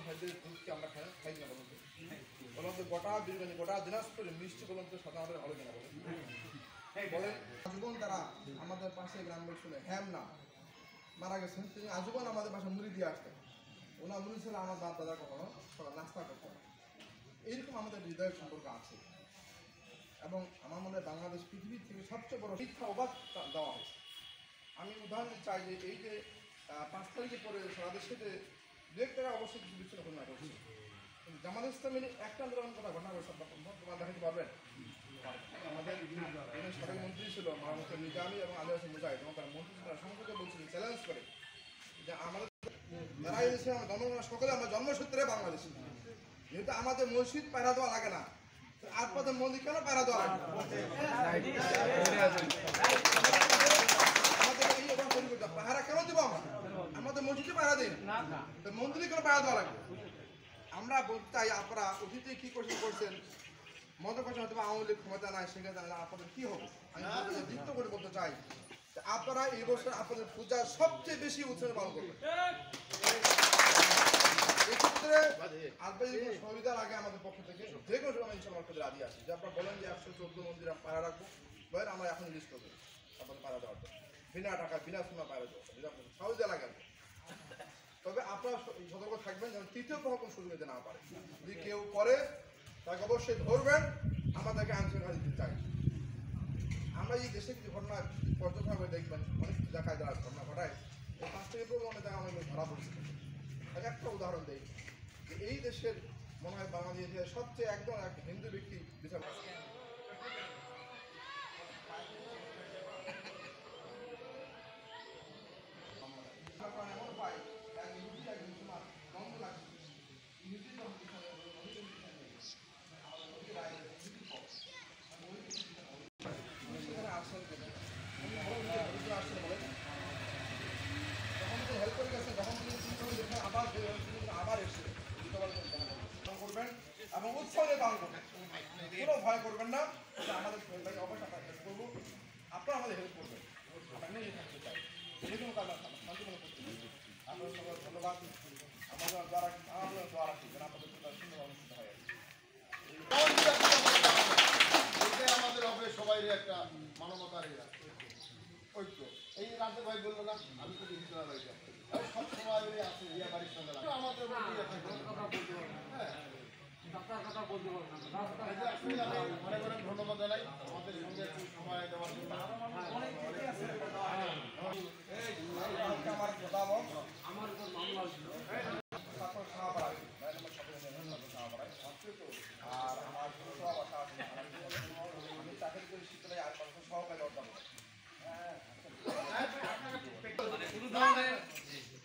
খাইতে দুধকে আমরা খাই না বলুন বলুন তো গোটা বিরিয়ানি গোটা দিনাজপুরে মিষ্টি বলুন তো সাধারণত ভালো কিনা বলেন বলেন আজীবন তারা আমাদের পাশে গ্রাম শুনে হ্যাম না মারা গেছেন তিনি আজীবন আমাদের পাশে মুড়ি দিয়ে আসতেন ওনার মুড়ি ছিল আমার বাপ দাদা কখনো সকাল নাস্তা করতেন এইরকম আমাদের হৃদয়ের সম্পর্ক আছে এবং আমার মনে হয় বাংলাদেশ পৃথিবীর থেকে সবচেয়ে বড় শিক্ষা অবাধ দেওয়া হয়েছে আমি উদাহরণ চাই যে এই যে 5 তারিখে পরে সারা দেশে যে দু এক টাকা অবশ্যই কিছু বিচ্ছিন্ন ঘটনা ঘটছে জামাত ইসলামের একটা আন্দোলন কথা ঘটনা ঘটছে তোমার দেখাতে পারবেন আমাদের সাবেক মন্ত্রী ছিল মাহমুদ নিজামী এবং আলী হাসান মুজাহিদ এবং তারা মন্ত্রী ছিল সংসদে বলছিলেন চ্যালেঞ্জ করে যে আমাদের যারা এই দেশে জন্মগ্রহণ সকলে আমরা জন্মসূত্রে বাংলাদেশি যেহেতু আমাদের মসজিদ পায়রা দেওয়া লাগে না আর পদের মন্দির কেন পায়রা দেওয়া লাগে পাহারা কেন দেবো আমরা আমাদের মসজিদে পাহারা দিই না মন্দিরে কেন পাহারা দেওয়া লাগবে আমরা বলতে চাই আপনারা অতীতে কি করছেন মনে করছেন হয়তো আওয়ামী লীগ ক্ষমতা নাই সেখানে আপনাদের কি হবে আমি দীপ্ত করে বলতে চাই আপনারা এই বছর আপনাদের পূজা সবচেয়ে বেশি উৎসবে পালন করবেন এক্ষেত্রে সংবিধান আগে আমাদের পক্ষ থেকে যে কোনো সময় ইনশাল্লাহ আপনাদের রাজি আসি যে আপনারা বলেন যে 114 মন্দির পাহারা রাখবো বলেন আমরা এখন লিস্ট করবো আপনাদের পাহারা দেওয়ার জন্য বিনা টাকা বিনা সোনা পাহারা দেওয়া সহজে লাগে তবে আপনারা সতর্ক থাকবেন যেন তৃতীয় কোনো সুযোগ দিতে না পারে যদি কেউ করে তাকে অবশ্যই ধরবেন আমাদেরকে আইনশৃঙ্খলা দিতে চাই আমরা এই দেশে কিছু ঘটনা পর্যবেক্ষণ করে দেখবেন অনেক জায়গায় যারা ঘটনা ঘটায় এই 5 থেকে 15 অনেক জায়গায় অনেক ধরা পড়ছে একটা উদাহরণ দেই যে এই দেশের মনে হয় বাংলাদেশের সবচেয়ে একদম এক হিন্দু ব্যক্তি বিচার এমন পাই এক ইহুদি এক মুসলমান দ্বন্দ্ব লাগছে ইহুদি সেখানে আসেন বলেন যখন হেল্প করে গেছে যখন আবার আবার এসে করবেন এবং উৎসবে পালন করবেন কোনো ভয় করবেন না আমাদের অবশ্যই আমরা হেল্প করবো আপনারা আমাদের হেল্প করবেন আমরা নিজে থাকতে চাই যে কোনো কাজ শান্তিপূর্ণ করতে আপনাদের সবাই ধন্যবাদ আমাদের দ্বারা রাখি যেন আপনাদের সুন্দর অনুষ্ঠিত হয় এটাই আমাদের হবে সবাই একটা মানবতার ঐক্য এই রাতে ভাই বললো না আমি তো হিন্দুরা রয়ে যাই সব সময় আছে ইয়া বাড়ির সঙ্গে আমাদের অনেক অনেক ধন্যবাদ জানাই আমাদের সঙ্গে একটু সময় দেওয়ার জন্য আমার উপর মামলা ছিল আর আমার আমি চাকরি করি শীতলে আর সহকারী অধ্যাপক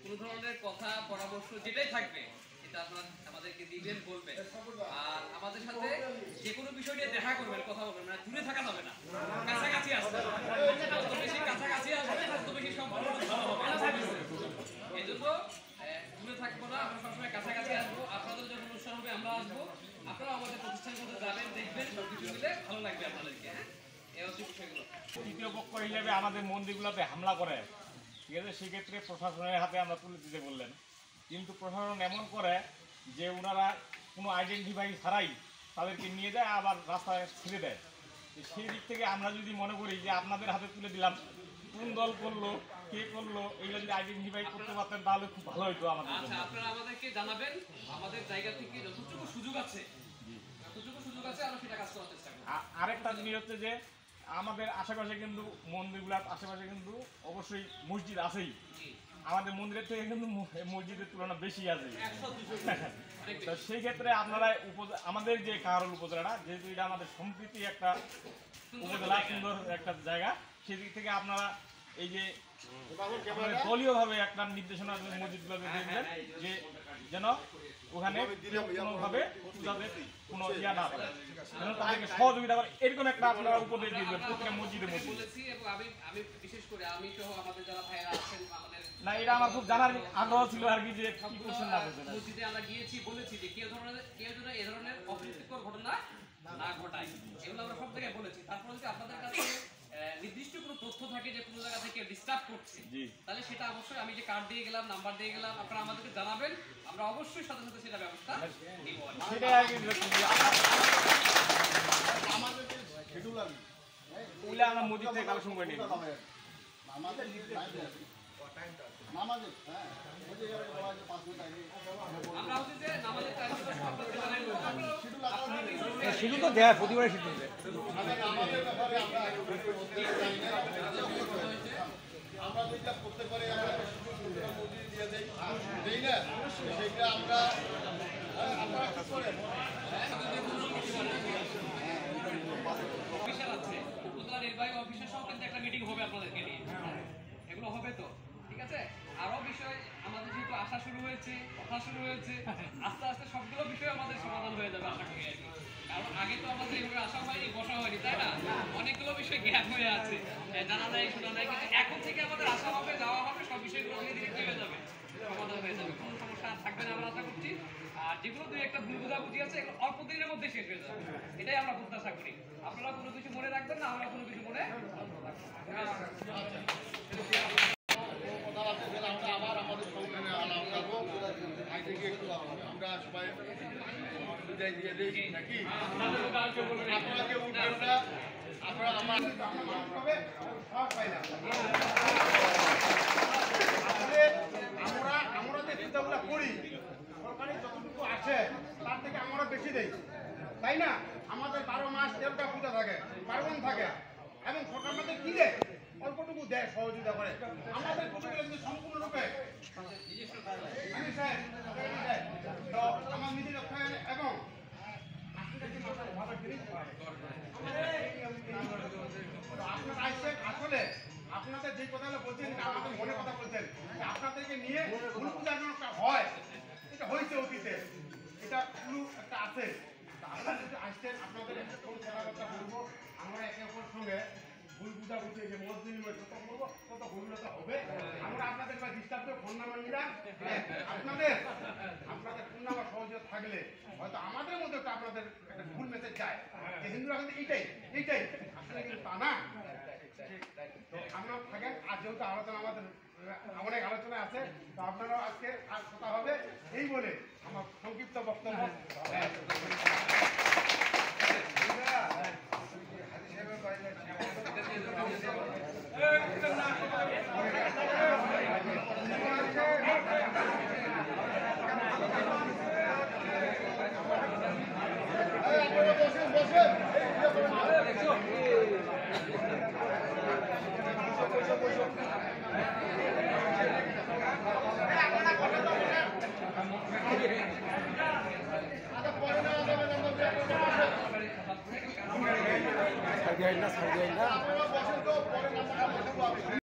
কোনো ধরনের কথা পরামর্শ যেটাই থাকবে এটা আপনারা আমাদেরকে দিবেন বলবেন আর আমাদের সাথে যে কোনো বিষয় নিয়ে দেখা করবেন কথা বলবেন মানে দূরে থাকা যাবে না কাছাকাছি আসবে যত বেশি কাছাকাছি আসবে তত বেশি সম্পর্ক ভালো হবে এই জন্য দূরে থাকবো না আমরা সবসময় কাছাকাছি আসবো আপনাদের যখন অনুষ্ঠান হবে আমরা আসবো আপনারা আমাদের প্রতিষ্ঠান করতে যাবেন দেখবেন সব কিছু মিলে ভালো লাগবে আপনাদেরকে হ্যাঁ এই হচ্ছে বিষয়গুলো তৃতীয় পক্ষ হিসেবে আমাদের মন্দিরগুলোতে হামলা করে ঠিক আছে সেক্ষেত্রে প্রশাসনের হাতে আমরা তুলে দিতে বললেন কিন্তু প্রশাসন এমন করে যে ওনারা কোনো আইডেন্টিফাই ছাড়াই তাদেরকে নিয়ে যায় আবার রাস্তায় ছেড়ে দেয় সেই দিক থেকে আমরা যদি মনে করি যে আপনাদের হাতে তুলে দিলাম কোন দল করলো কে করলো এইগুলো যদি আইডেন্টিফাই করতে পারতেন তাহলে খুব ভালো হতো আমাদের জন্য। আচ্ছা আপনারা আমাদেরকে জানাবেন আমাদের জায়গা থেকে যতটুকু সুযোগ আছে আমরা সেটা কাজ করার চেষ্টা করব। আরেকটা জিনিস হচ্ছে যে আমাদের আশেপাশে কিন্তু মন্দিরগুলোর আশেপাশে কিন্তু অবশ্যই মসজিদ আছেই আমাদের মন্দিরের থেকে কিন্তু মসজিদের তুলনা বেশি আছে তো সেই ক্ষেত্রে আপনারা আমাদের যে কাহারোল উপজেলাটা যেহেতু এটা আমাদের সম্প্রীতি একটা উপজেলা সুন্দর একটা জায়গা সেদিক থেকে আপনারা এই যে দলীয়ভাবে একটা নির্দেশনা মসজিদগুলোতে দেখবেন যে যেন ওখানে কোনোভাবে পূজাতে কোনো ইয়া না পারে যেন তাদেরকে সহযোগিতা করে এরকম একটা আপনারা উপদেশ দিবেন প্রত্যেকটা মসজিদের মধ্যে বলেছি এবং আমি বিশেষ করে আমি সহ আমাদের যারা ভাইরা আছেন আমাদের না এটা আমার খুব জানার আগ্রহ ছিল আর কি যে কি করছেন না করছেন মসজিদে আমরা গিয়েছি বলেছি যে কেউ যেন এই ধরনের অপ্রীতিকর ঘটনা না ঘটায় এগুলো আমরা সব জায়গায় বলেছি তারপরে যদি আপনাদের কাছে নির্দিষ্ট কোনো তথ্য থাকে যে কোনো জায়গা থেকে ডিস্টার্ব করছে, তাহলে সেটা অবশ্যই আমি যে কার্ড দিয়ে গেলাম, নাম্বার দিয়ে গেলাম, আপনারা আমাদেরকে জানাবেন, আমরা অবশ্যই সাথে সাথে সেটা ব্যবস্থা নিব। আমাদের যে শিডিউল আছে ওগুলা আমরা মসজিদ থেকে কালেকশন করে নিই। আমাদের নামাজে হ্যাঁ ওই যে বলা হয় যে 5 মিনিট আগে আমরা হচ্ছে যে নামাজের টাইমটা আপনাদের জানাইবো, শিডিউল আছে শিডিউল তো দেয় প্রতিবারে শিডিউল দেয়। আমাদের ব্যাপারে আমরা যেটা করতে পারি আমরা মসজিদ দিয়ে দেই না সেটা আমরা আপনারা কি করেন অফিসার আছে, উপজেলা নির্বাহী অফিসার সহ কিন্তু একটা মিটিং হবে আপনাদেরকে নিয়ে, এগুলো হবে তো ঠিক আছে। আরো বিষয় আমাদের যেহেতু আসা শুরু হয়েছে, কথা শুরু হয়েছে, আস্তে আস্তে সবগুলো বিষয় আমাদের সমাধান হয়ে যাবে আশা করি আর কি। কারণ আগে তো আমাদের এইভাবে আসা হয়নি, বসা হয়নি, তাই না? অনেকগুলো বিষয় গ্যাপ হয়ে আছে, জানা নাই শোনা নাই, কিন্তু এখন থেকে আমাদের আসা হবে, যাওয়া হবে, সব বিষয়গুলো ধীরে ধীরে কি হয়ে যাবে, সমাধান হয়ে যাবে, কোনো সমস্যা আর থাকবে না আমরা আশা করছি। আর যেগুলো দুই একটা ভুল বোঝাবুঝি আছে এগুলো অল্প দিনের মধ্যে শেষ হয়ে যাবে, এটাই আমরা প্রত্যাশা করি। আপনারা কোনো কিছু মনে রাখবেন না, আমরা কোনো কিছু মনে আমরা আবার আমাদের সংখ্যানে আলাপ করবো আগে একটু আমরা সবাই বিদায় দিয়ে দিই নাকি আপনারা কেউ উঠবেন না আপনারা আমার আমরা যে চিন্তাগুলো করি সরকারি যতটুকু আছে তার থেকে আমরা বেশি দেই, তাই না? আমাদের 12 মাস 13টা পূজা থাকে, পার্বণ থাকে, এবং সরকার আমাদের কি দেয়? অল্পটুকু দেয়, সহযোগিতা করে। আমাদের পুজোগুলো কিন্তু সম্পূর্ণরূপে তো আমার নিজের অর্থায়নে এবং ভালো জিনিস আপনারা আসছেন, আসলে আপনাদের যে কথাগুলো বলছেন আমাদের মনে কথা বলছেন যে আপনাদেরকে নিয়ে গুরু পূজা একটা হয়, এটা হয়েছে অতীতে, এটা পুরো একটা আছে। আপনারা যদি আসছেন আপনাদের কোন কথাবার্তা বলবো, আমরা একে অপরের সঙ্গে ভুল পূজা বুঝে যে মত বিনিময় কত করবো কত ভুলতা হবে। আমরা আপনাদের ডিস্টার্ব করে ফোন নাম্বার নিলাম, আপনাদের ফোন নাম্বার সহযোগিতা থাকলে হয়তো আমাদের মধ্যে একটা আপনাদের একটা ভুল মেসেজ যায় যে হিন্দুরা কিন্তু এইটাই আসলে কিন্তু তা না। তো আপনারা থাকেন, আর যেহেতু আলোচনা আমাদের অনেক আলোচনা আছে, তো আপনারাও আজকে আর কথা হবে এই বলে আমার সংক্ষিপ্ত বক্তব্য সার্দিয়াইনা আপনারা বসেন তো পরে নাম্বারটা বসাবো আমি